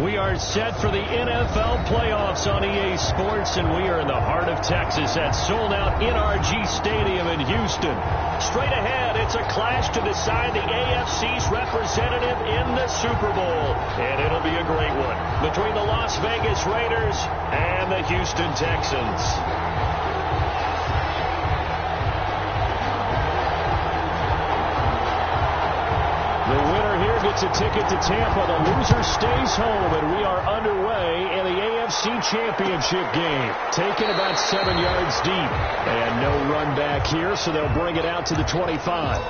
We are set for the NFL playoffs on EA Sports, and we are in the heart of Texas at sold-out NRG Stadium in Houston. Straight ahead, it's a clash to decide the AFC's representative in the Super Bowl, and it'll be a great one between the Las Vegas Raiders and the Houston Texans. The winner here gets a ticket to Tampa. The loser stays home, and we are underway in the AFC Championship game. Taken about 7 yards deep. And no run back here, so they'll bring it out to the 25.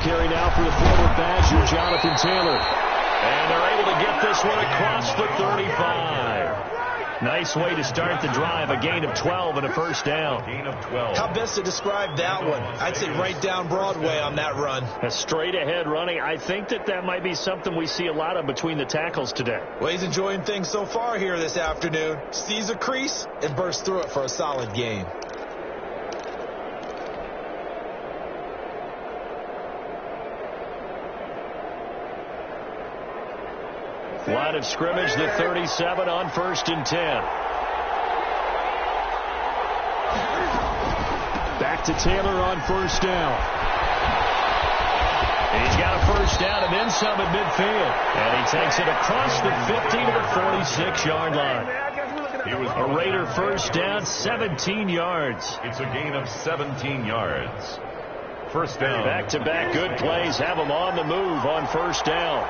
Carry now for the former Badger, Jonathan Taylor. And they're able to get this one across the 35. Nice way to start the drive. A gain of 12 and a first down. Gain of 12. How best to describe that one? I'd say right down Broadway on that run. A straight ahead running. I think that might be something we see a lot of between the tackles today. Well, he's enjoying things so far here this afternoon. Sees a crease and bursts through it for a solid gain. Line of scrimmage, the 37 on 1st and 10. Back to Taylor on 1st down. He's got a first down and then some at midfield. And he takes it across the 50 to the 46-yard line. A Raider first down, 17 yards. It's a gain of 17 yards. First down. Back-to-back good plays have him on the move on 1st down.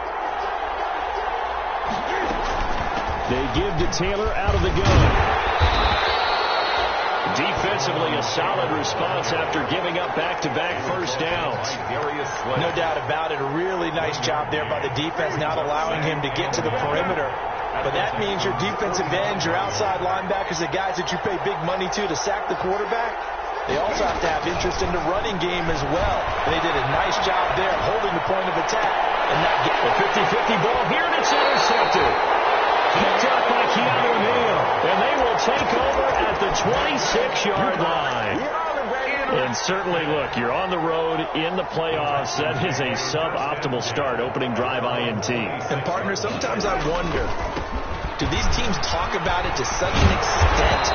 They give to Taylor out of the gun. Defensively, a solid response after giving up back-to-back first downs. No doubt about it. A really nice job there by the defense, not allowing him to get to the perimeter. But that means your defensive ends, your outside linebackers, the guys that you pay big money to sack the quarterback, they also have to have interest in the running game as well. They did a nice job there holding the point of attack and not getting a 50-50 ball here, and it's intercepted. Picked up by Keanu Neal, and they will take over at the 26-yard line. And certainly, look, you're on the road in the playoffs. That is a suboptimal start, opening drive INT. And, partner, sometimes I wonder, do these teams talk about it to such an extent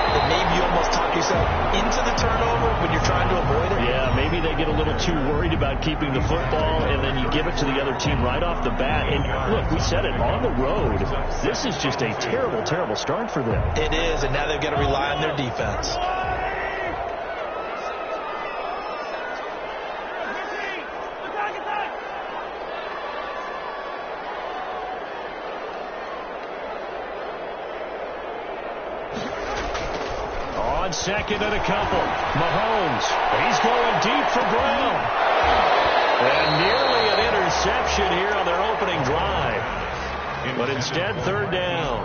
that maybe you almost talk yourself into the turnover when you're trying to avoid it? Yeah, maybe they get a little too worried about keeping the football, and then you give it to the other team right off the bat. And look, we said it, on the road, this is just a terrible, terrible start for them. It is, and now they've got to rely on their defense. Second and a couple. Mahomes. He's going deep for Brown. And nearly an interception here on their opening drive. But instead, 3rd down.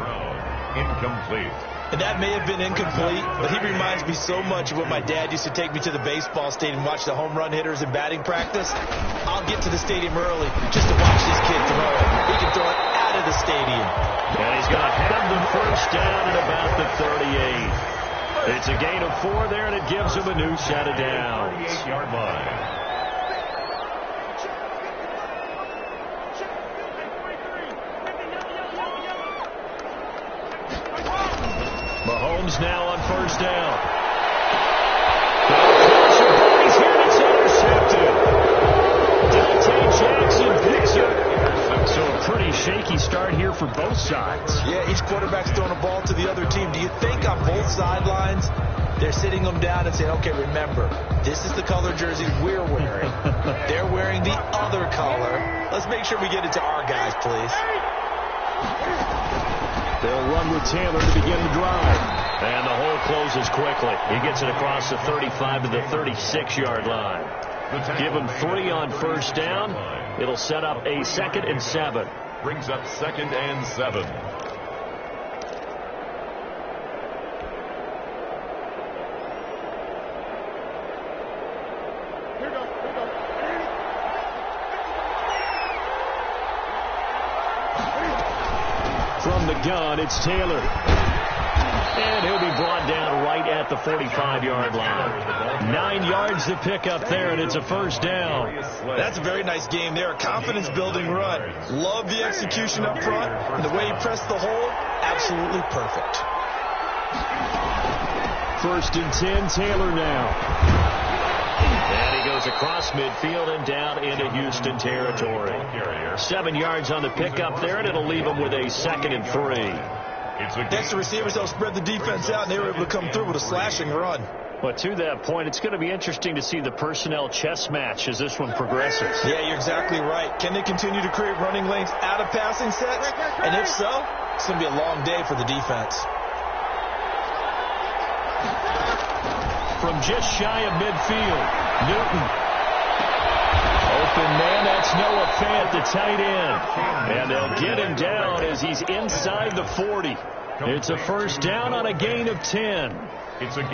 Incomplete. And that may have been incomplete, but he reminds me so much of when my dad used to take me to the baseball stadium and watch the home run hitters in batting practice. I'll get to the stadium early just to watch this kid throw it. He can throw it out of the stadium. And he's going to have the first down at about the 38. It's a gain of 4 there, and it gives him a new set of downs. 38-yard line. Mahomes now on 1st down. He's here, and it's intercepted. Dante Jackson picks it. So a pretty shaky start here for both sides. Yeah, each quarterback's throwing a ball to the other team. Do you think on both sidelines they're sitting them down and saying, okay, remember, this is the color jersey we're wearing. They're wearing the other color. Let's make sure we get it to our guys, please. They'll run with Taylor to begin the drive. And the hole closes quickly. He gets it across the 35 to the 36-yard line. Give him 3 on first down. It'll set up a 2nd and 7. Brings up 2nd and 7. From the gun, it's Taylor. And he'll be brought down right at the 45-yard line. 9 yards to pick up there, and it's a first down. That's a very nice game there. A confidence-building run. Love the execution up front. And the way he pressed the hole, absolutely perfect. 1st and 10, Taylor now. And he goes across midfield and down into Houston territory. 7 yards on the pickup there, and it'll leave him with a 2nd and 3. Next to receivers, they'll spread the defense out, and they were able to come through with a slashing run. But to that point, it's going to be interesting to see the personnel chess match as this one progresses. Yeah, you're exactly right. Can they continue to create running lanes out of passing sets? And if so, it's going to be a long day for the defense. From just shy of midfield, Newton. Open man, that's Noah Fant, the tight end. And they'll get him down as he's inside the 40. It's a first down on a gain of 10.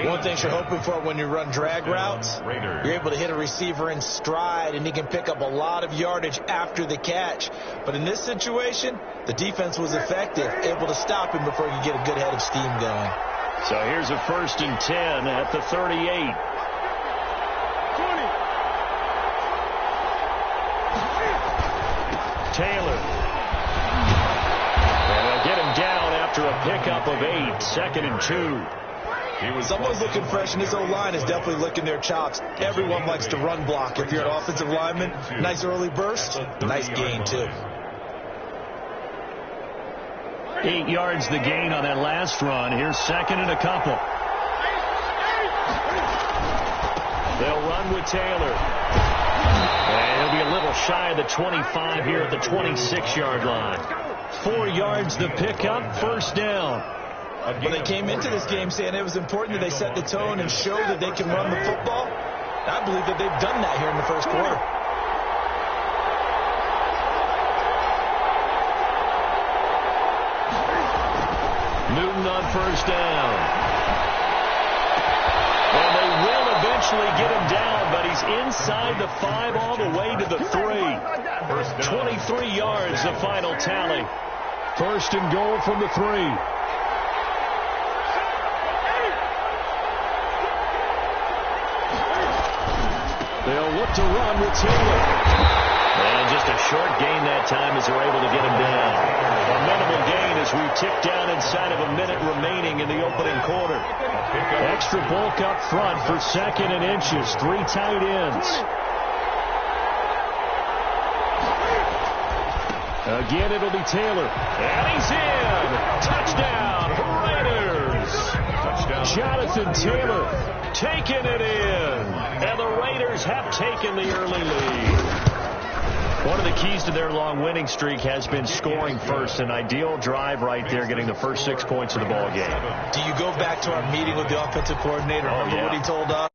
One thing you're hoping for when you run drag routes, you're able to hit a receiver in stride, and he can pick up a lot of yardage after the catch. But in this situation, the defense was effective, able to stop him before he could get a good head of steam going. So here's a 1st and 10 at the 38. Taylor. And they'll get him down after a pickup of 8. 2nd and 2. Someone's looking fresh, and his O-line is definitely licking their chops. Everyone likes to run block. If you're an offensive lineman, nice early burst, nice gain, too. 8 yards the gain on that last run. Here's 2nd and a couple. They'll run with Taylor. And he'll be a little shy of the 25 here at the 26-yard line. 4 yards the pickup, first down. When they came into this game saying it was important that they set the tone and show that they can run the football, I believe that they've done that here in the first quarter. Newton on first down. And they will eventually get him down, but he's inside the 5 all the way to the 3. 23 yards the final tally. 1st and goal from the 3. They'll look to run with Taylor. And just a short gain that time as they're able to get him down. A minimal gain as we tick down inside of a minute remaining in the opening quarter. Extra bulk up front for 2nd and inches. 3 tight ends. Again, it'll be Taylor. And he's in. Touchdown, Raiders. Touchdown. Jonathan Taylor taking it in. And the Raiders have taken the early lead. One of the keys to their long winning streak has been scoring first. An ideal drive right there, getting the first 6 points of the ball game. Do you go back to our meeting with the offensive coordinator? Remember what he told us?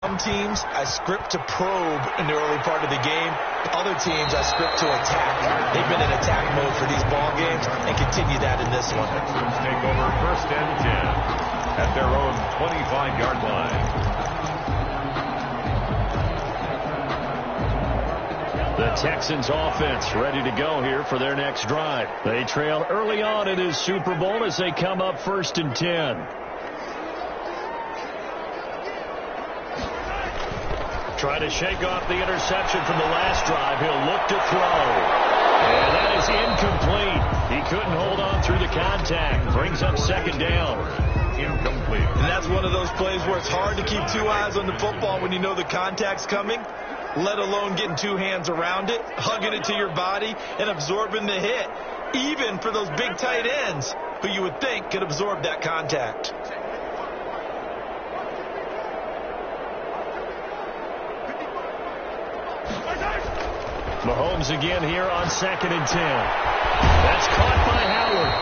Some teams, I script to probe in the early part of the game. Other teams, I script to attack. They've been in attack mode for these ball games and continue that in this one. Texans take over 1st and 10 at their own 25-yard line. The Texans offense ready to go here for their next drive. They trail early on in his Super Bowl as they come up 1st and 10. Try to shake off the interception from the last drive. He'll look to throw. And that is incomplete. He couldn't hold on through the contact. Brings up 2nd down. Incomplete. And that's one of those plays where it's hard to keep 2 eyes on the football when you know the contact's coming, let alone getting 2 hands around it, hugging it to your body, and absorbing the hit, even for those big tight ends who you would think could absorb that contact. Mahomes again here on 2nd and 10. That's caught by Howard.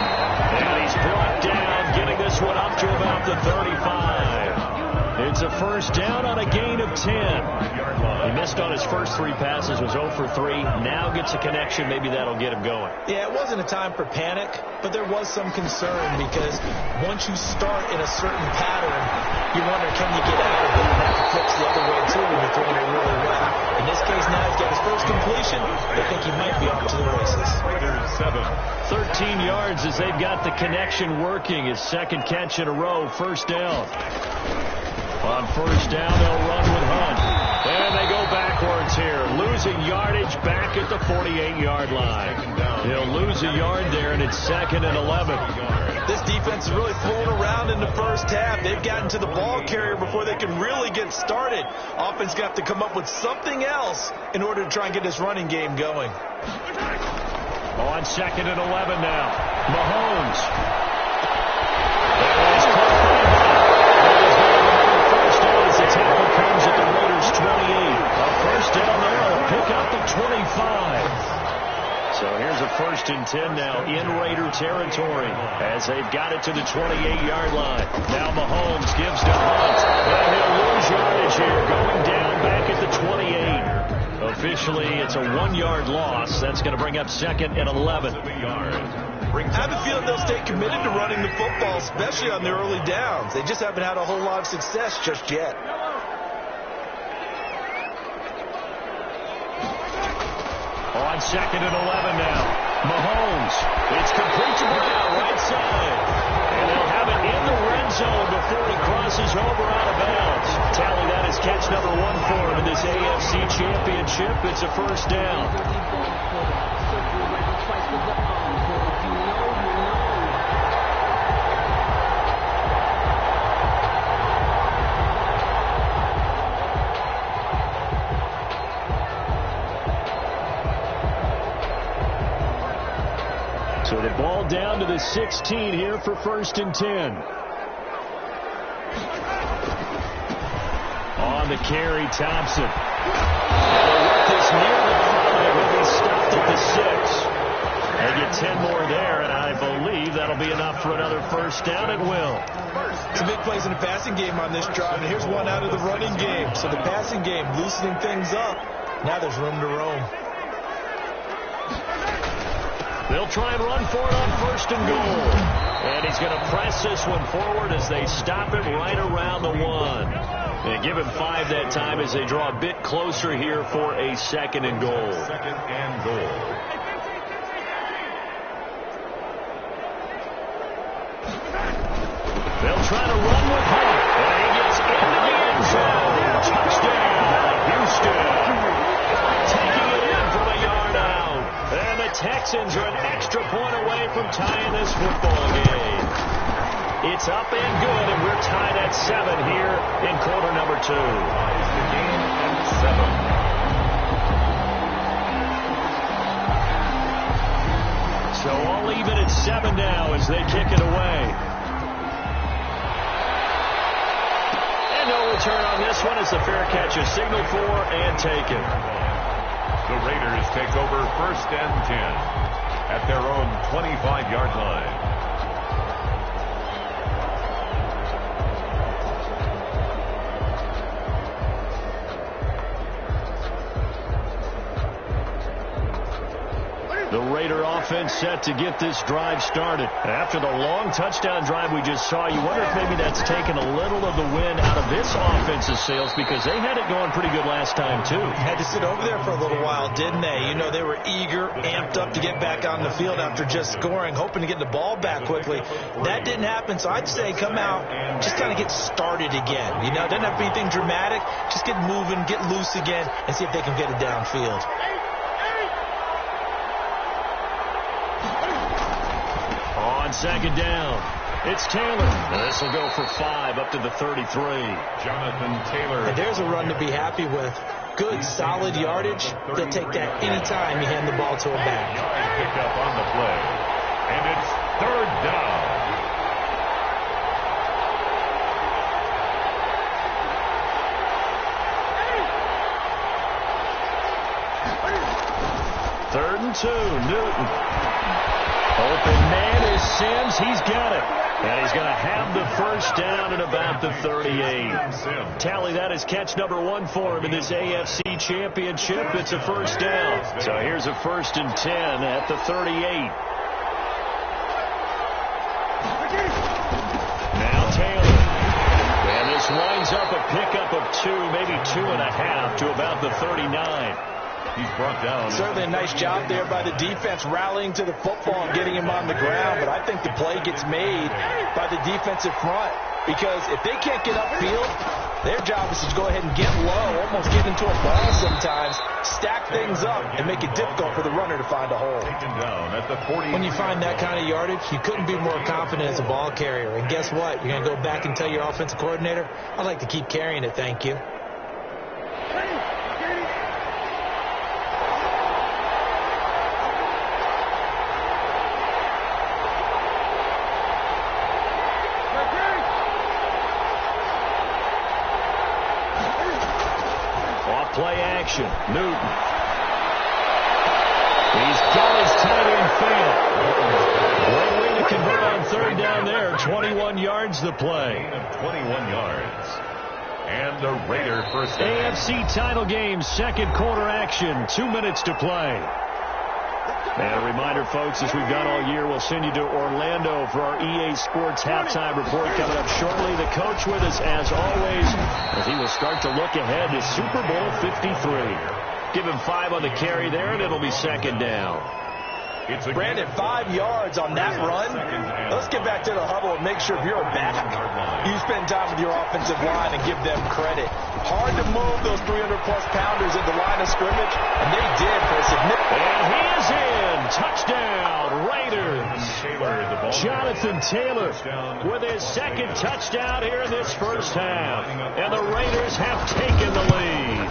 to about the 35. It's a first down on a gain of 10. He missed on his first 3 passes, was 0 for 3. Now gets a connection. Maybe that'll get him going. Yeah, it wasn't a time for panic, but there was some concern because once you start in a certain pattern, you wonder, can you get out of it? And that flips the other way, too, when you're throwing it really well. In this case, now he's got his first completion. They think he might be off to the races. 13 yards as they've got the connection working. His second catch in a row, first down. On first down, they'll run with Hunt. And they go backwards here. Losing yardage back at the 48-yard line. He'll lose a yard there, and it's 2nd and 11. This defense is really flown around in the first half. They've gotten to the ball carrier before they can really get started. Offense got to come up with something else in order to try and get this running game going. On 2nd and 11 now. Mahomes. The tackle comes at the Raiders' 28. A first down there. A pick up the 25. So here's a 1st and 10 now in Raider territory as they've got it to the 28-yard line. Now Mahomes gives to Hunt. And he'll lose yardage here, going down back at the 28. Officially, it's a 1-yard loss. That's going to bring up 2nd and 11. I have a feeling they'll stay committed to running the football, especially on the early downs. They just haven't had a whole lot of success just yet. On 2nd and 11 now. Mahomes. It's complete to Brown, right side. And they'll have it in the red zone before he crosses over out of bounds. Tally, that is catch number 1 for him in this AFC Championship. It's a first down. So the ball down to the 16 here for 1st and 10. On the carry, Thompson. They'll work this near the 5. He'll be stopped at the 6. They get 10 more there, and I believe that'll be enough for another first down. It will. Some big plays in the passing game on this drive, and here's one out of the running game. So the passing game loosening things up. Now there's room to roam. They'll try and run for it on 1st and goal. And he's going to press this one forward as they stop it right around the 1. And give him 5 that time as they draw a bit closer here for a 2nd and goal. 2nd and goal. They'll try to run with Hunt. And he gets into the end zone. Touchdown, Houston. Taking it in from a yard out. And the Texans are an extra point away from tying this football game. It's up and good, and we're tied at 7 here in quarter number 2. Ties the game at 7. So all even at 7 now as they kick it away. And no return on this one as the fair catch is signaled for and taken. The Raiders take over 1st and 10 at their own 25-yard line. The Raider offense set to get this drive started. After the long touchdown drive we just saw, you wonder if maybe that's taken a little of the wind out of this offense's sails because they had it going pretty good last time, too. Had to sit over there for a little while, didn't they? You know, they were eager, amped up to get back on the field after just scoring, hoping to get the ball back quickly. That didn't happen, so I'd say come out, just kind of get started again. You know, it doesn't have to be anything dramatic. Just get moving, get loose again, and see if they can get it downfield. On 2nd down, it's Taylor. This will go for 5 up to the 33. Jonathan Taylor. And there's a run to be happy with. Good, solid yardage. They'll take that anytime you hand the ball to a back. Picked up on the play. And it's 3rd down. Third and 2, Newton. Open man is Sims. He's got it. And he's going to have the first down at about the 38. Tally that is catch number 1 for him in this AFC Championship. It's a first down. So here's a 1st and 10 at the 38. Now Taylor. And this winds up a pickup of 2, maybe 2.5 to about the 39. He's brought down. Certainly a nice job there by the defense rallying to the football and getting him on the ground. But I think the play gets made by the defensive front. Because if they can't get upfield, their job is to go ahead and get low, almost get into a ball sometimes, stack things up, and make it difficult for the runner to find a hole. Taken down at the 40. When you find that kind of yardage, you couldn't be more confident as a ball carrier. And guess what? You're going to go back and tell your offensive coordinator, I'd like to keep carrying it, thank you. Play action. Newton. He's got his tight end failed. Great way to convert on 3rd down there. 21 yards the play. 21 yards. And the Raider first down. AFC title game, 2nd quarter action. 2 minutes to play. And a reminder, folks, as we've done all year, we'll send you to Orlando for our EA Sports halftime report coming up shortly. The coach with us, as always, as he will start to look ahead to Super Bowl 53. Give him 5 on the carry there, and it'll be 2nd down. Brandon, 5 yards on that run. Let's get back to the huddle and make sure if you're a back, you spend time with your offensive line and give them credit. Hard to move those 300-plus pounders at the line of scrimmage, and they did for a significant. And he is in. Touchdown, Raiders. Jonathan Taylor with his 2nd touchdown here in this first half. And the Raiders have taken the lead.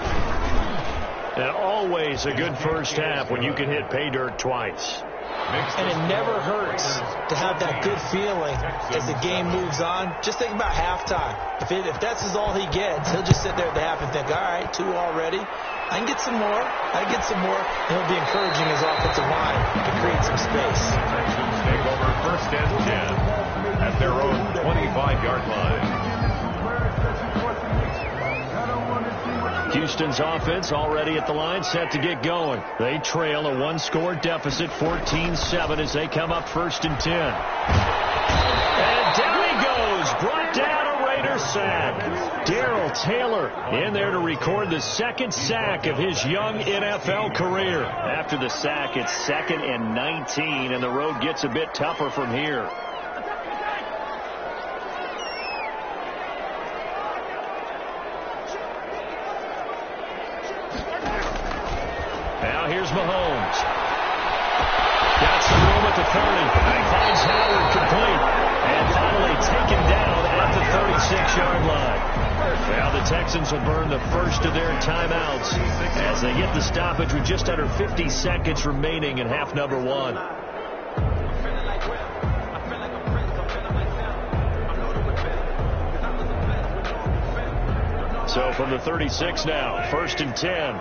And always a good first half when you can hit pay dirt twice. And it never hurts to have that good feeling as the game moves on. Just think about halftime. If that's all he gets, he'll just sit there at the half and think, all right, 2 already. I can get some more. I can get some more. And he'll be encouraging his offensive line to create some space. Texans take over 1st and 10 at their own 25-yard line. Houston's offense already at the line, set to get going. They trail a 1-score deficit, 14-7, as they come up 1st and 10. And down he goes, brought down a Raider sack. Darrell Taylor in there to record the 2nd sack of his young NFL career. After the sack, it's 2nd and 19, and the road gets a bit tougher from here. Now here's Mahomes. Got some room at the 30. Finds Howard complete. And finally taken down at the 36-yard line. Now the Texans will burn the first of their timeouts as they get the stoppage with just under 50 seconds remaining in half number 1. So from the 36 now, 1st and 10.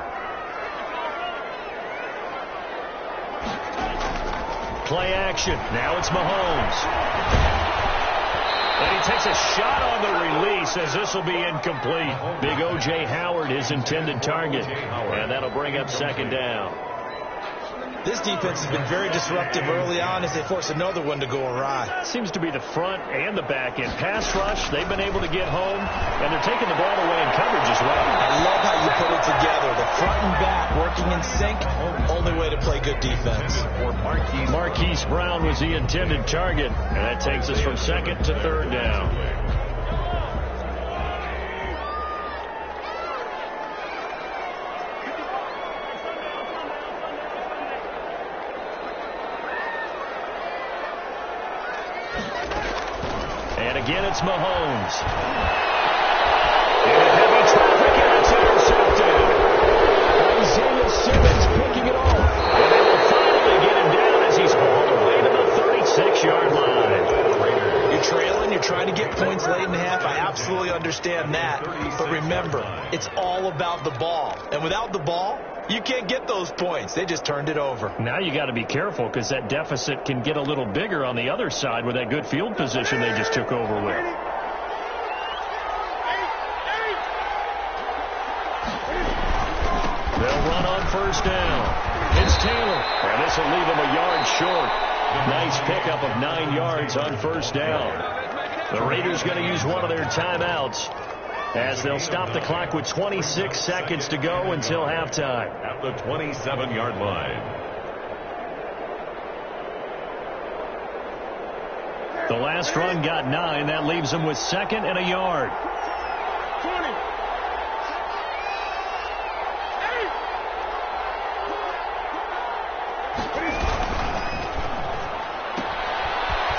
Play action. Now it's Mahomes. And he takes a shot on the release as this will be incomplete. Big O.J. Howard, his intended target. And that'll bring up 2nd down. This defense has been very disruptive early on as they force another one to go awry. Seems to be the front and the back end. Pass rush, they've been able to get home, and they're taking the ball away in coverage as well. I love how you put it together. The front and back working in sync, only way to play good defense. Marquise Brown was the intended target, and that takes us from 2nd to 3rd down. And again, it's Mahomes. And heavy traffic, and it's intercepted. Isaiah Simmons picking it off. And they will finally get him down as he's all the way to the 36-yard line. You're trailing. You're trying to get points late in the half. I absolutely understand that. But remember, it's all about the ball. And without the ball, you can't get those points. They just turned it over. Now you got to be careful because that deficit can get a little bigger on the other side with that good field position they just took over with. They'll run on first down. It's Taylor. And this will leave him a yard short. Nice pickup of 9 yards on first down. The Raiders going to use one of their timeouts as they'll stop the clock with 26 seconds to go until halftime. At the 27-yard line. The last run got 9. That leaves them with 2nd and a yard.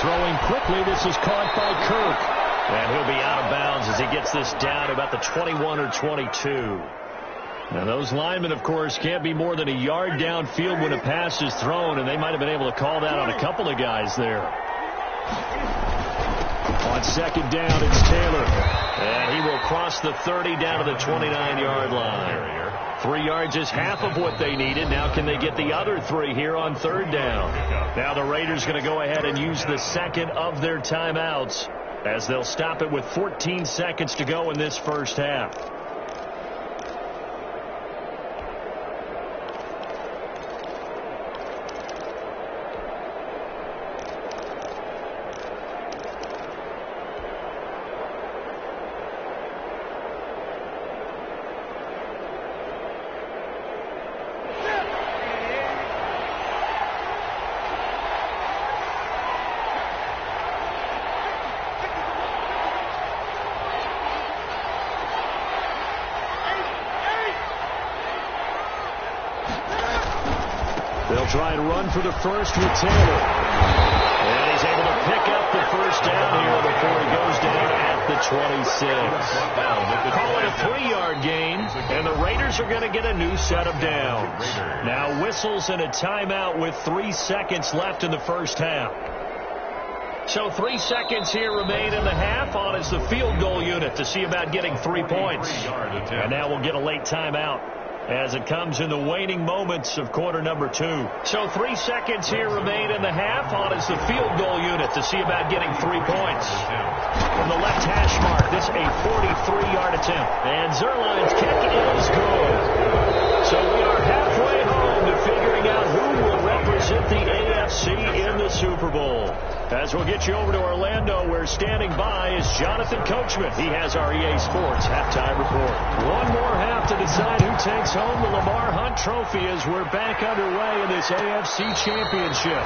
Throwing quickly, this is caught by Kirk. And he'll be out of bounds as he gets this down about the 21 or 22. Now those linemen, of course, can't be more than a yard downfield when a pass is thrown, and they might have been able to call that on a couple of guys there. On second down, it's Taylor. And he will cross the 30 down to the 29-yard line. 3 yards is half of what they needed. Now can they get the other 3 here on third down? Now the Raiders going to go ahead and use the second of their timeouts as they'll stop it with 14 seconds to go in this first half. They'll try and run for the first with Taylor. And he's able to pick up the first down here before he goes down at the 26. Call it a 3-yard gain, and the Raiders are going to get a new set of downs. Now whistles and a timeout with 3 seconds left in the first half. So 3 seconds here remain in the half. On is the field goal unit to see about getting 3 points. And now we'll get a late timeout as it comes in the waning moments of quarter number 2. So 3 seconds here remain in the half. On is the field goal unit to see about getting 3 points. From the left hash mark, this a 43-yard attempt. And Zerline's kick is good. So we are halfway home to figuring out who will represent the AFC in the Super Bowl. As we'll get you over to Orlando, where standing by is Jonathan Coachman. He has our EA Sports halftime report. One more half to decide who takes home the Lamar Hunt Trophy as we're back underway in this AFC Championship.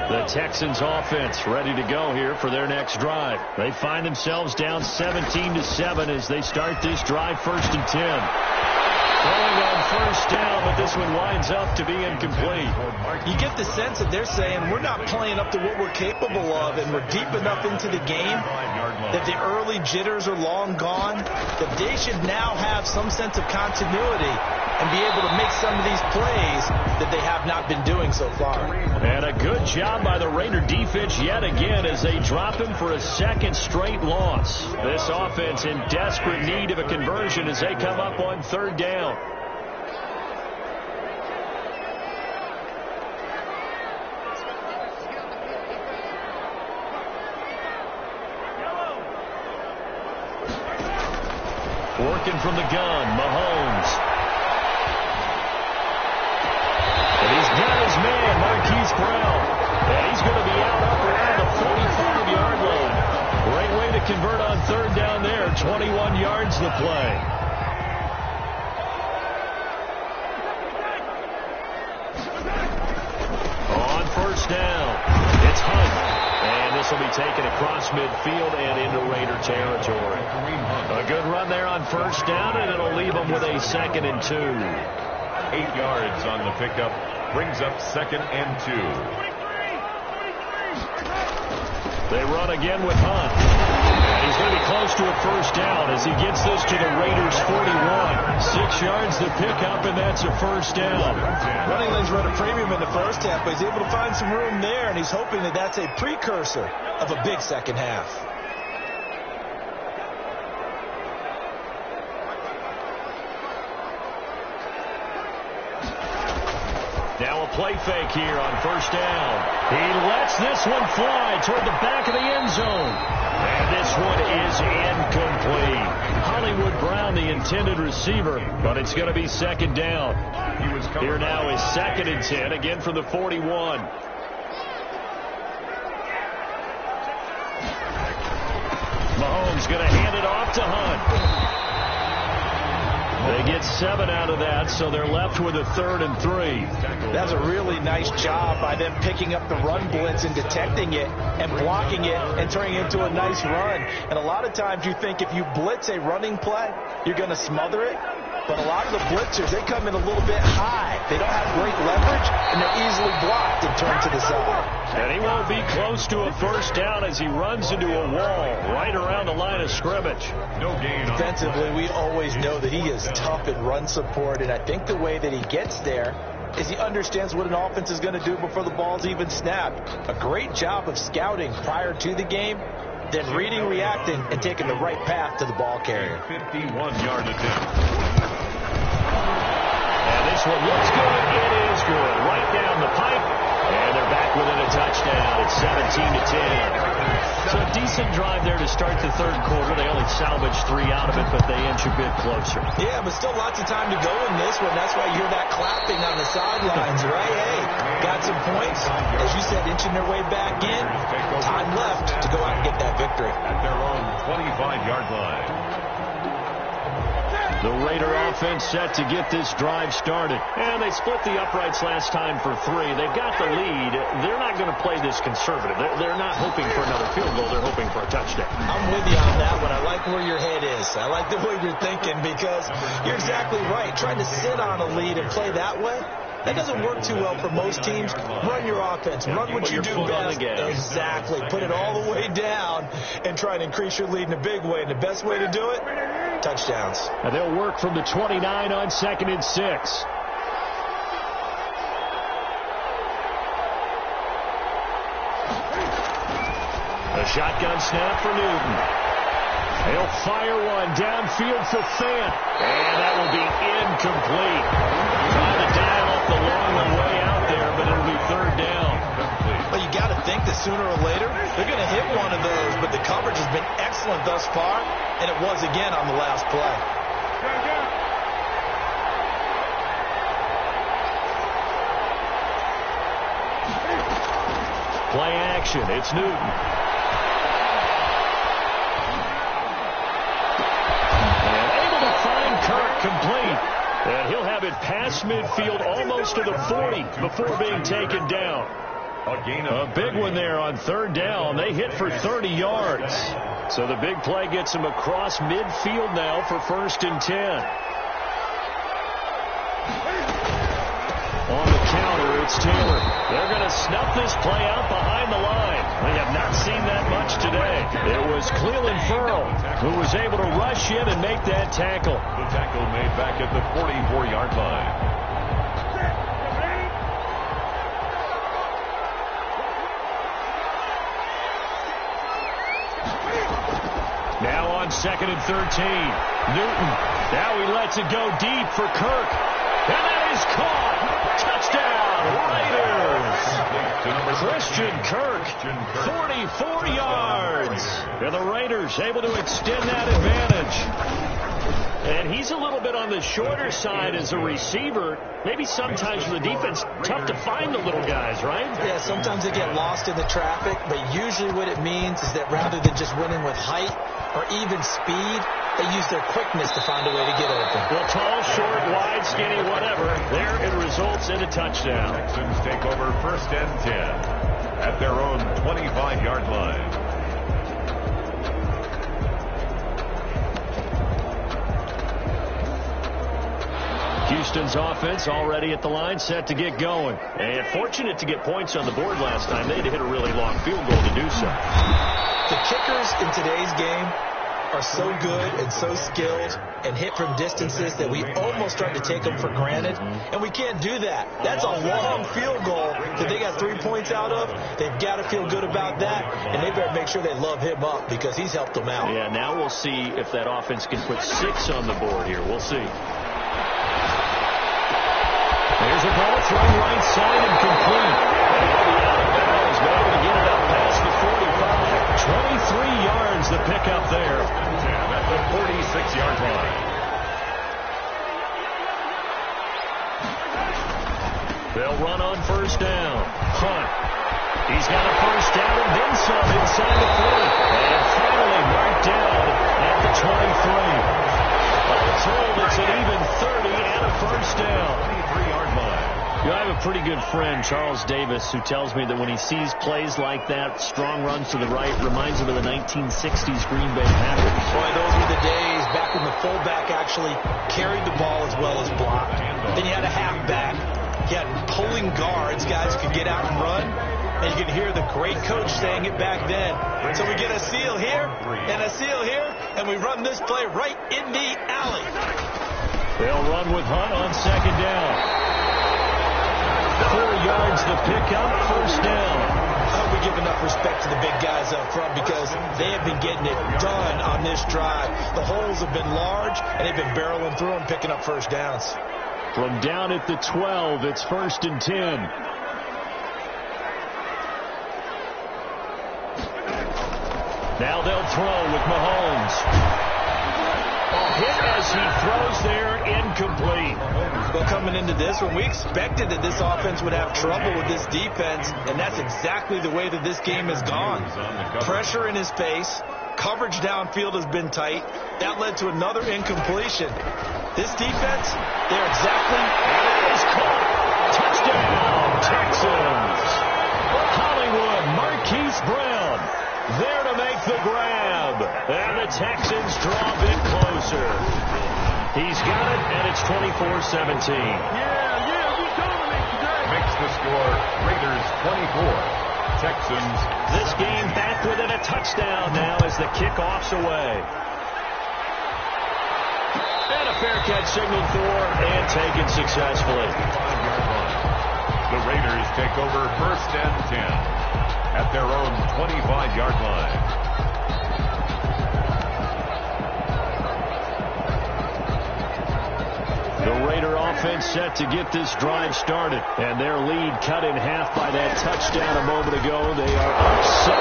The Texans offense ready to go here for their next drive. They find themselves down 17-7 as they start this drive, 1st and 10. Throwing on first down, but this one winds up to be incomplete. You get the sense that they're saying we're not playing up to what we're capable of, and we're deep enough into the game that the early jitters are long gone, that they should now have some sense of continuity and be able to make some of these plays that they have not been doing so far. And a good job by the Raider defense yet again as they drop him for a 2nd straight loss. This offense in desperate need of a conversion as they come up on 3rd down. Working from the gun, Mahomes. And he's got his man, Marquise Brown. And he's going to be out up around the 45-yard line. Great way to convert on 3rd down there. 21 yards the play. On 1st down, it's Hunt. And this will be taken across midfield and into Raider territory. A good run there on 1st down, and it'll leave them with a 2nd and 2. 8 yards on the pickup. Brings up 2nd and 2. They run again with Hunt. And He's going to be close to a first down as he gets this to the Raiders' 41. 6 yards to pick up, and that's a first down. Running lanes run a premium in the first half, but he's able to find some room there, and he's hoping that that's a precursor of a big second half. Now a play fake here on first down. He lets this one fly toward the back of the end zone. And this one is incomplete. Hollywood Brown, the intended receiver, but it's going to be second down. Here now is 2nd and 10, again from the 41. Mahomes going to hand it off to Hunt. They get 7 out of that, so they're left with a 3rd and 3. That's a really nice job by them picking up the run blitz and detecting it and blocking it and turning it into a nice run. And a lot of times you think if you blitz a running play, you're going to smother it. But a lot of the blitzers, they come in a little bit high. They don't have great leverage, and they're easily blocked and turned to the side. And he won't be close to a first down as he runs into a wall right around the line of scrimmage. No gain. Defensively, we always know that he is tough in run support, and I think the way that he gets there is he understands what an offense is going to do before the ball's even snapped. A great job of scouting prior to the game, then reading, reacting, and taking the right path to the ball carrier. 51-yard attempt. And this one looks good. It is good. Right down the pipe. And they're back within a touchdown. It's 17-10. So a decent drive there to start the third quarter. They only salvaged 3 out of it, but they inch a bit closer. Yeah, but still lots of time to go in this one. That's why you hear that clapping on the sidelines, right? Hey, got some points. As you said, inching their way back in. Time left to go out and get that victory. At their own 25-yard line. The Raider offense set to get this drive started. And they split the uprights last time for 3. They've got the lead. They're not going to play this conservative. They're not hoping for another field goal. They're hoping for a touchdown. I'm with you on that one. I like where your head is. I like the way you're thinking because you're exactly right. Trying to sit on a lead and play that way, that doesn't work too well for most teams. Run your offense. Run what you do best. Exactly. Put it all the way down and try and increase your lead in a big way. And the best way to do it, touchdowns. And they'll work from the 29 on 2nd and 6. A shotgun snap for Newton. He'll fire one downfield for Fant. And that will be incomplete. Trying to dial up the long way out there, but it'll be 3rd down. Well, you got to think that sooner or later they're going to hit one of those, but the coverage has been excellent thus far, and it was again on the last play. Play action. It's Newton. And able to find Kirk complete. And he'll have it past midfield almost to the 40 before being taken down. A big one there on 3rd down. They hit for 30 yards. So the big play gets him across midfield now for 1st and 10. On the counter, it's Taylor. They're going to snuff this play out behind the line. We have not seen that much today. It was Cleveland Ferrell who was able to rush in and make that tackle. The tackle made back at the 44-yard line. Now on 2nd and 13. Newton. Now he lets it go deep for Kirk. And that is caught. Touchdown, Raiders. Christian Kirk, 44 yards. And the Raiders able to extend that advantage. And he's a little bit on the shorter side as a receiver. Maybe sometimes for the defense, tough to find the little guys, right? Yeah, sometimes they get lost in the traffic, but usually what it means is that rather than just winning with height or even speed, they use their quickness to find a way to get open. Well, tall, short, wide, skinny, whatever. There it results in a touchdown. Texans take over 1st and 10 at their own 25-yard line. Houston's offense already at the line, set to get going. And fortunate to get points on the board last time. They had to hit a really long field goal to do so. The kickers in today's game are so good and so skilled and hit from distances that we almost try to take them for granted, and we can't do that. That's a long field goal that they got 3 points out of. They've got to feel good about that, and they better make sure they love him up because he's helped them out. Yeah, now we'll see if that offense can put 6 on the board here. We'll see. There's a ball thrown right side and complete. He's able to get it up past the 45. 23 yards the pickup there. And at the 46-yard line. They'll run on first down. Hunt. He's got a first down and then some inside the 40. And finally marked down at the 23. All told, it's an even 30 and a first down. 23-yard line. You know, I have a pretty good friend, Charles Davis, who tells me that when he sees plays like that, strong runs to the right, reminds him of the 1960s Green Bay Packers. Boy, those were the days back when the fullback actually carried the ball as well as blocked. Then you had a halfback. You had pulling guards, guys who could get out and run. And you could hear the great coach saying it back then. So we get a seal here and a seal here, and we run this play right in the alley. They'll run with Hunt on second down. 4 yards the pickup, first down. I hope we give enough respect to the big guys up front because they have been getting it done on this drive. The holes have been large, and they've been barreling through them, picking up first downs. From down at the 12, it's 1st and 10. Now they'll throw with Mahomes. Hit as he throws there, incomplete. Well, coming into this one, we expected that this offense would have trouble with this defense, and that's exactly the way that this game has gone. Pressure in his face, coverage downfield has been tight. That led to another incompletion. This defense, they're exactly... And it is caught. Touchdown, Texans. Hollywood, Marquise Brown, there to make the grab. And the Texans draw a bit closer. He's got it, and it's 24-17. We dominate today. Makes the score Raiders 24. Texans. This game back within a touchdown now as the kickoff's away. And a fair catch signaled for and taken successfully. 5-yard line. The Raiders take over 1st and 10 at their own 25-yard line. The Raider offense set to get this drive started, and their lead cut in half by that touchdown a moment ago. They are up 7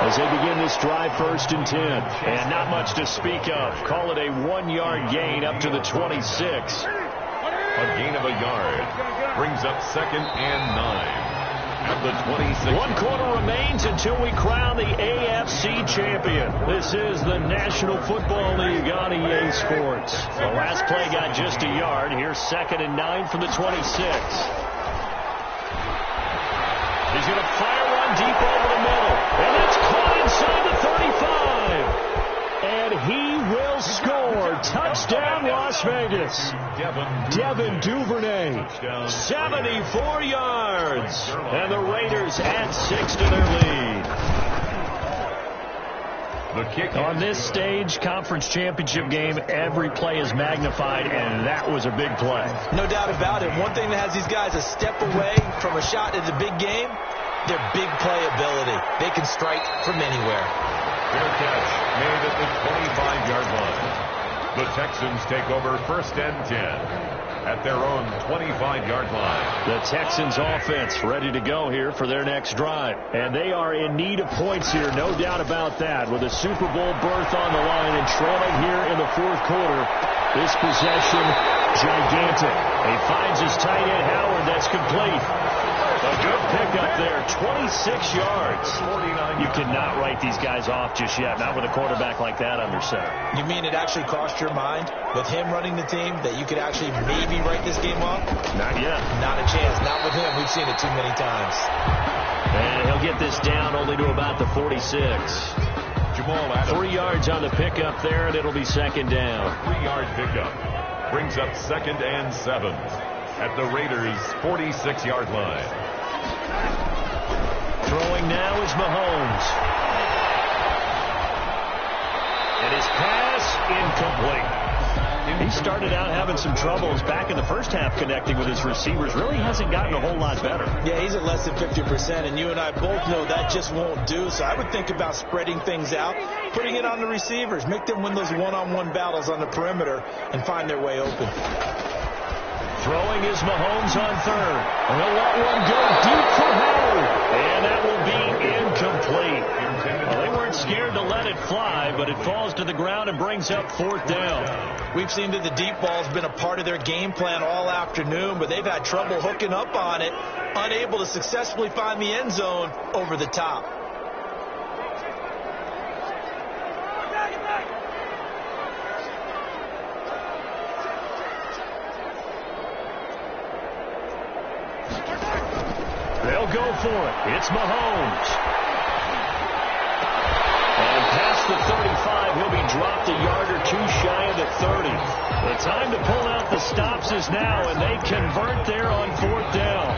as they begin this drive 1st and 10. And not much to speak of. Call it a 1-yard gain up to the 26. A gain of a yard brings up 2nd and 9 at the 26. 1 quarter remains until we crown the AFC champion. This is the National Football League on EA Sports. The last play got just a yard. Here's 2nd and 9 from the 26. He's going to fire one deep over the middle. And it's caught inside the 35. And he will score. Touchdown, Las Vegas. Devin Duvernay. 74 yards. And the Raiders add 6 to their lead. The kick on this stage, conference championship game, every play is magnified, and that was a big play. No doubt about it. One thing that has these guys a step away from a shot at the big game, their big play ability. They can strike from anywhere. Fair catch made at the 25-yard line. The Texans take over 1st and 10 at their own 25-yard line. The Texans offense ready to go here for their next drive. And they are in need of points here, no doubt about that. With a Super Bowl berth on the line and trailing here in the 4th quarter, this possession gigantic. He finds his tight end Howard. That's complete. A good pickup there, 26 yards. You cannot write these guys off just yet, not with a quarterback like that under center. You mean it actually crossed your mind with him running the team that you could actually maybe write this game off? Not yet. Not a chance. Not with him. We've seen it too many times. And he'll get this down only to about the 46. Jamal Adams. 3 yards on the pickup there, and it'll be 2nd down. 3-yard pickup. brings up 2nd and 7 at the Raiders' 46-yard line. Throwing now is Mahomes. And his pass incomplete. He started out having some troubles back in the first half connecting with his receivers. Really hasn't gotten a whole lot better. Yeah, he's at less than 50%, and you and I both know that just won't do. So I would think about spreading things out, putting it on the receivers, make them win those one-on-one battles on the perimeter, and find their way open. Throwing is Mahomes on third. And he'll let one go deep for Howard. And that will be incomplete. Well, they weren't scared to let it fly, but it falls to the ground and brings up 4th down. We've seen that the deep ball has been a part of their game plan all afternoon, but they've had trouble hooking up on it, unable to successfully find the end zone over the top. They'll go for it. It's Mahomes. And past the 35, he'll be dropped a yard or two shy of the 30. The time to pull out the stops is now, and they convert there on 4th down.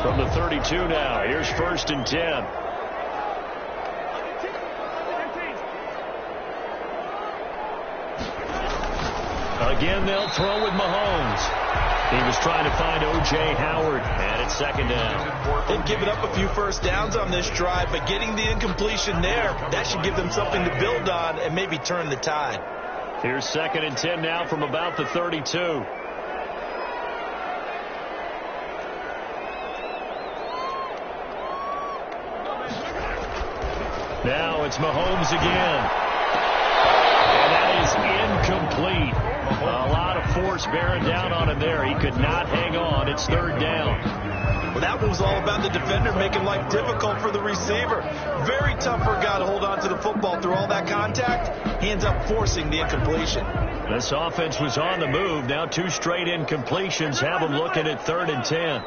From the 32 now, here's 1st and 10. Again, they'll throw with Mahomes. He was trying to find O.J. Howard, and it's 2nd down. They've given up a few first downs on this drive, but getting the incompletion there, that should give them something to build on and maybe turn the tide. Here's 2nd and 10 now from about the 32. Now it's Mahomes again. And that is incomplete. A lot of force bearing down on him there. He could not hang on. It's 3rd down. Well, that was all about the defender making life difficult for the receiver. Very tough for a guy to hold on to the football through all that contact. He ends up forcing the incompletion. This offense was on the move. Now 2 straight incompletions have them looking at 3rd and 10.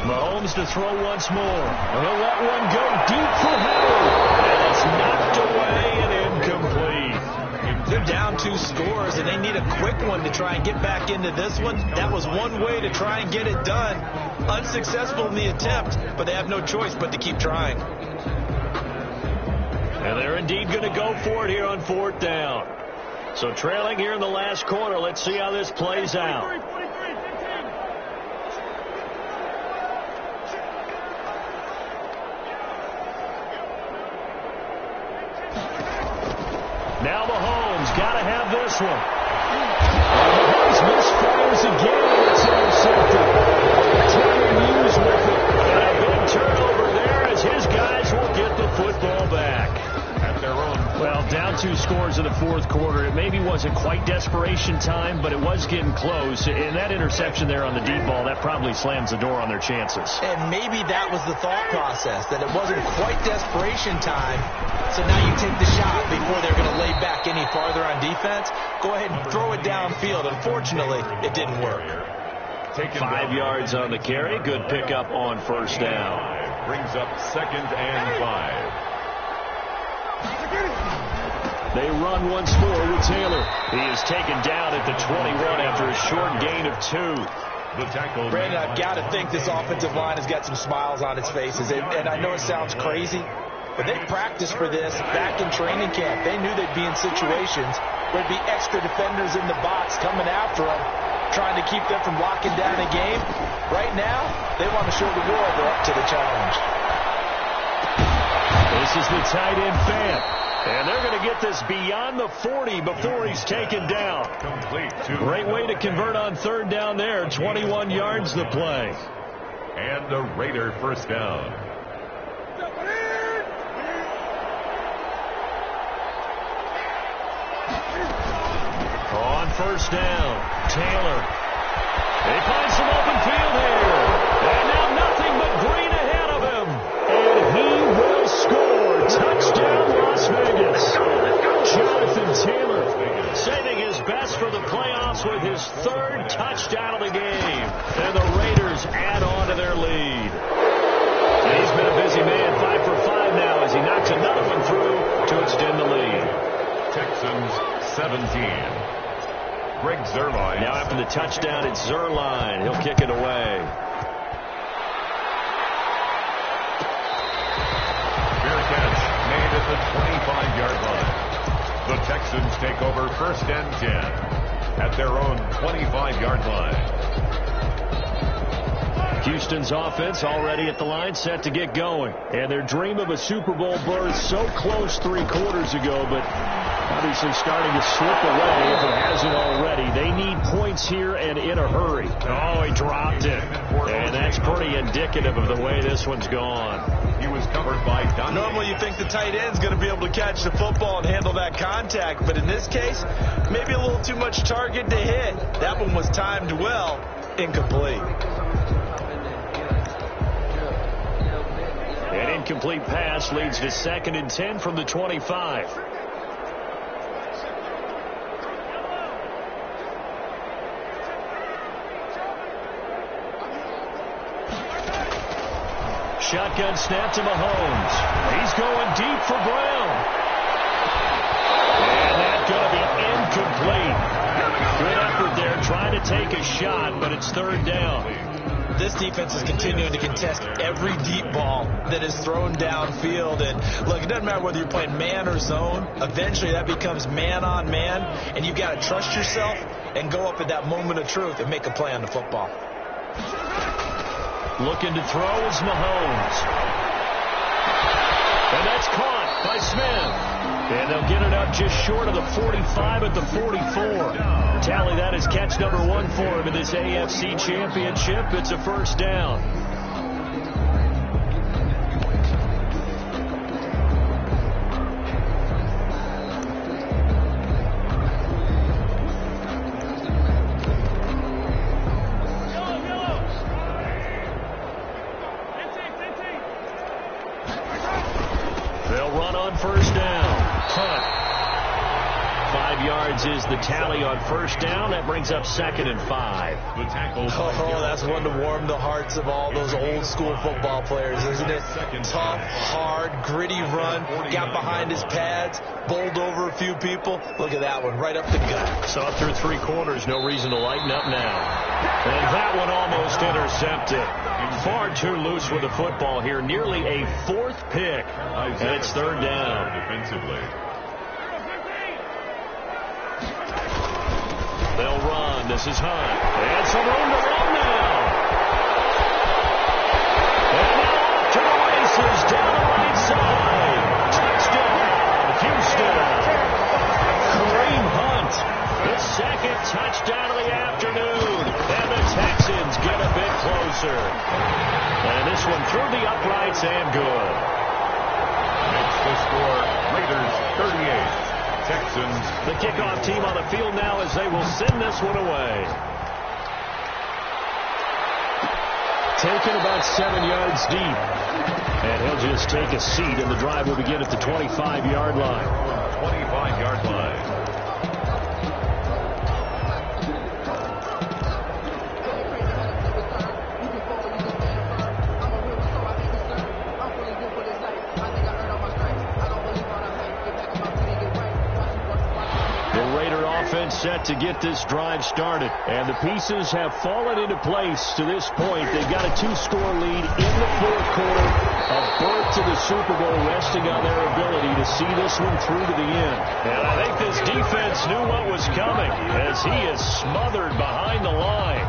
Mahomes to throw once more. And he'll let one go deep for Howard. And it's knocked away and incomplete. They're down 2 scores, and they need a quick one to try and get back into this one. That was one way to try and get it done. Unsuccessful in the attempt, but they have no choice but to keep trying. And they're indeed going to go for it here on 4th down. So trailing here in the last quarter. Let's see how this plays out. Now Mahomes got to have this one. Mahomes misfires again. It's intercepted. Taylor Hughes with it. And a big turnover there as his guys will get the football back. At their own. Well, down 2 scores in the 4th quarter. It maybe wasn't quite desperation time, but it was getting close. And that interception there on the deep ball, that probably slams the door on their chances. And maybe that was the thought process, that it wasn't quite desperation time. So now you take the shot before they're going to lay back any farther on defense. Go ahead and throw it downfield. Unfortunately, it didn't work. 5 yards on the carry. Good pickup on 1st down. Brings up 2nd and 5. They run once more with Taylor. He is taken down at the 21 after a short gain of 2. The tackle. Brandon, I've got to think this offensive line has got some smiles on its faces. And I know it sounds crazy, but they practiced for this back in training camp. They knew they'd be in situations where there'd be extra defenders in the box coming after them, trying to keep them from locking down a game. Right now, they want to show the world they're up to the challenge. This is the tight end Fant. And they're going to get this beyond the 40 before he's taken down. Complete. Great way to convert on 3rd down there. 21 yards the play. And the Raider 1st down. On 1st down, Taylor. They find some open field here. And now nothing but green ahead of him. And he will score. Touchdown, Las Vegas. Jonathan Taylor saving his best for the playoffs with his third touchdown of the game. And the Raiders add on to their lead. And he's been a busy man, 5 for 5 now as he knocks another one through to extend the lead. Texans 17. Greg Zuerlein. Now after the touchdown, it's Zuerlein. He'll kick it away. Fair catch made at the 25-yard line. The Texans take over 1st and 10 at their own 25-yard line. Houston's offense already at the line, set to get going. And their dream of a Super Bowl berth so close 3 quarters ago, but obviously starting to slip away if it hasn't already. They need points here and in a hurry. Oh, he dropped it. And that's pretty indicative of the way this one's gone. He was covered by Don. Normally you think the tight end's going to be able to catch the football and handle that contact, but in this case, maybe a little too much target to hit. That one was timed well, incomplete. An incomplete pass leads to 2nd and 10 from the 25. Shotgun snap to Mahomes. He's going deep for Brown. And that's going to be incomplete. Good effort there trying to take a shot, but it's 3rd down. This defense is continuing to contest every deep ball that is thrown downfield. And look, it doesn't matter whether you're playing man or zone. Eventually that becomes man on man, and you've got to trust yourself and go up at that moment of truth and make a play on the football. Looking to throw is Mahomes. And that's caught by Smith. And they'll get it up just short of the 45 at the 44. Tally that is catch number 1 for him in this AFC Championship. It's a 1st down. They'll run on 1st down. Punt. 5 yards is the tally on 1st down. That brings up 2nd and 5. The tackle. Oh, that's one to warm the hearts of all those old school football players, isn't it? Tough, hard, gritty run. Got behind his pads, bowled over a few people. Look at that one, right up the gut. Saw through 3 quarters. No reason to lighten up now. And that one almost intercepted. Far too loose with the football here. Nearly a 4th pick. And it's 3rd down. Defensively. They'll run. This is Hunt. And some room to run now. And now off to the races down the right side. Touchdown, Houston. Kareem Hunt. The 2nd touchdown of the afternoon. And the Texans get a bit closer. And this one through the uprights and good. Makes the score Raiders 38. Texans. The kickoff team on the field now as they will send this one away. Taken about 7 yards deep. And he'll just take a seat, and the drive will begin at the 25-yard line. 25-yard line. Set to get this drive started, and the pieces have fallen into place to this point. They've got a 2-score lead in the 4th quarter, a berth to the Super Bowl resting on their ability to see this one through to the end. And I think this defense knew what was coming as he is smothered behind the line.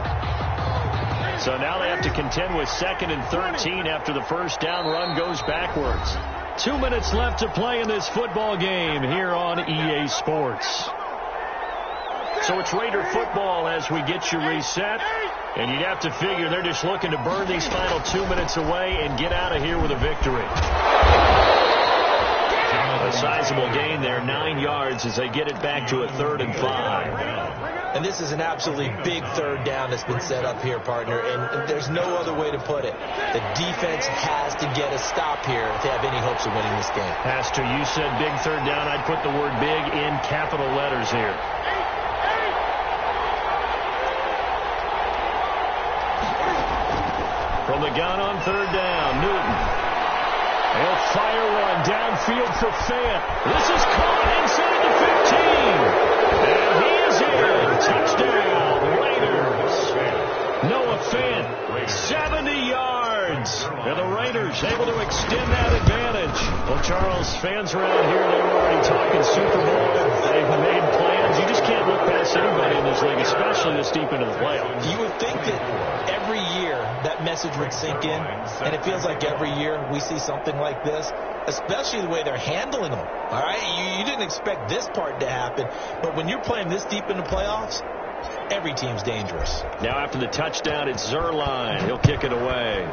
So now they have to contend with 2nd and 13 after the 1st down run goes backwards. 2 minutes left to play in this football game here on EA Sports. So it's Raider football as we get you reset. And you'd have to figure they're just looking to burn these final 2 minutes away and get out of here with a victory. A sizable gain there, 9 yards as they get it back to a 3rd and 5. And this is an absolutely big 3rd down that's been set up here, partner. And there's no other way to put it. The defense has to get a stop here if they have any hopes of winning this game. Pastor, you said big 3rd down. I'd put the word big in capital letters here. the gun on third down. Newton. He'll fire one downfield for Fant. This is caught inside the 15. And he is in. Touchdown, Raiders. Noah Fant, 70 yards. And the Raiders able to extend that advantage. Well, Charles, fans around here, they were already talking Super Bowl. They've made plans. You just can't look past anybody in this league, especially this deep into the playoffs. You would think that every year that message would sink in, and it feels like every year we see something like this, especially the way they're handling them. All right, you didn't expect this part to happen, but when you're playing this deep in the playoffs, every team's dangerous. Now after the touchdown, it's Zerline. He'll kick it away.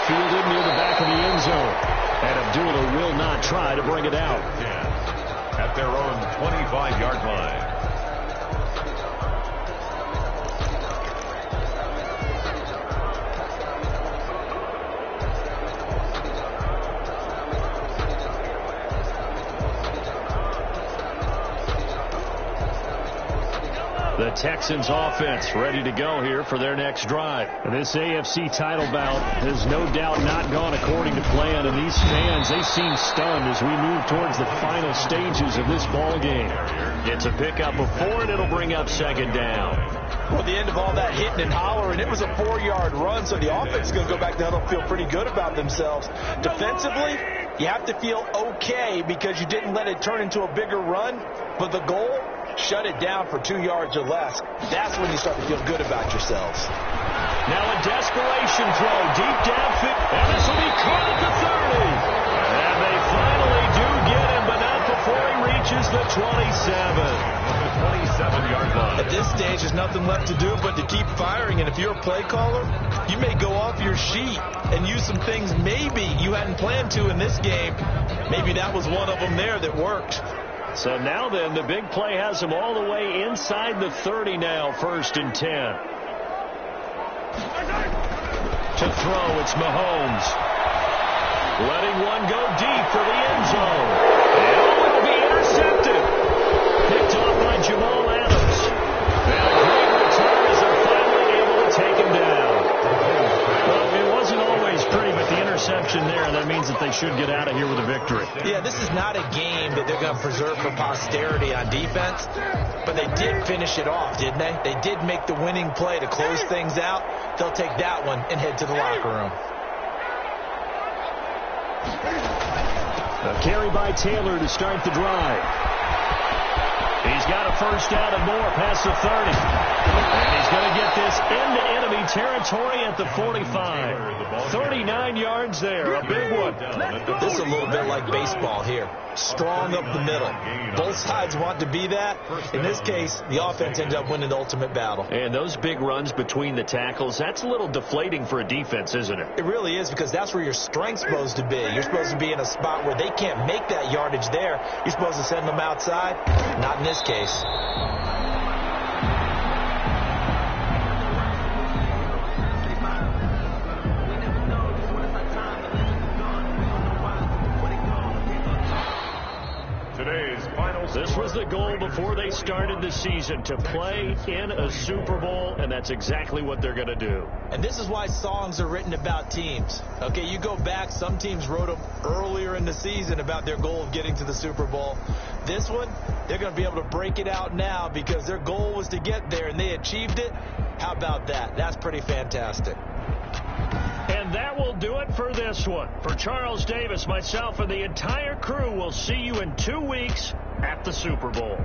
Fielded near the back of the end zone. And Abdullah will not try to bring it out. At their own 25-yard line. The Texans offense ready to go here for their next drive. And this AFC title bout has no doubt not gone according to plan. And these fans, they seem stunned as we move towards the final stages of this ball game. It's a pickup of 4, and it'll bring up second down. Well, the end of all that hitting and hollering, it was a 4-yard run, so the offense is going to go back down and feel pretty good about themselves. Defensively, you have to feel okay because you didn't let it turn into a bigger run, but the goal, shut it down for 2 yards or less. That's when you start to feel good about yourselves. Now a desperation throw deep downfield, and this will be caught at the 30. And they finally do get him, but not before he reaches the 27. The 27-yard line. At this stage, there's nothing left to do but to keep firing, and if you're a play caller, you may go off your sheet and use some things maybe you hadn't planned to in this game. Maybe that was one of them there that worked. So now then, the big play has him all the way inside the 30 now, 1st and 10. To throw, it's Mahomes. Letting one go deep for the end zone. And it will be intercepted. Picked off by Jamal Adams. Now great return as they're finally able to take him down. Well, it wasn't always pretty, but the interception there, that means that they should get out of here with a victory. Yeah, this is not a game that they're going to preserve for posterity on defense, but they did finish it off, didn't they? They did make the winning play to close things out. They'll take that one and head to the locker room. A carry by Taylor to start the drive. He's got a first down and more past the 30. And he's going to get this into enemy territory at the 45. 39 yards there, a big one. This is a little bit like baseball here. Strong up the middle. Both sides want to be that. In this case, the offense ended up winning the ultimate battle. And those big runs between the tackles, that's a little deflating for a defense, isn't it? It really is, because that's where your strength's supposed to be. You're supposed to be in a spot where they can't make that yardage there. You're supposed to send them outside. Not in this case. This was the goal before they started the season, to play in a Super Bowl, and that's exactly what they're going to do. And this is why songs are written about teams. Okay, you go back, some teams wrote them earlier in the season about their goal of getting to the Super Bowl. This one, they're going to be able to break it out now because their goal was to get there, and they achieved it. How about that? That's pretty fantastic. And that will do it for this one. For Charles Davis, myself, and the entire crew, we'll see you in 2 weeks at the Super Bowl.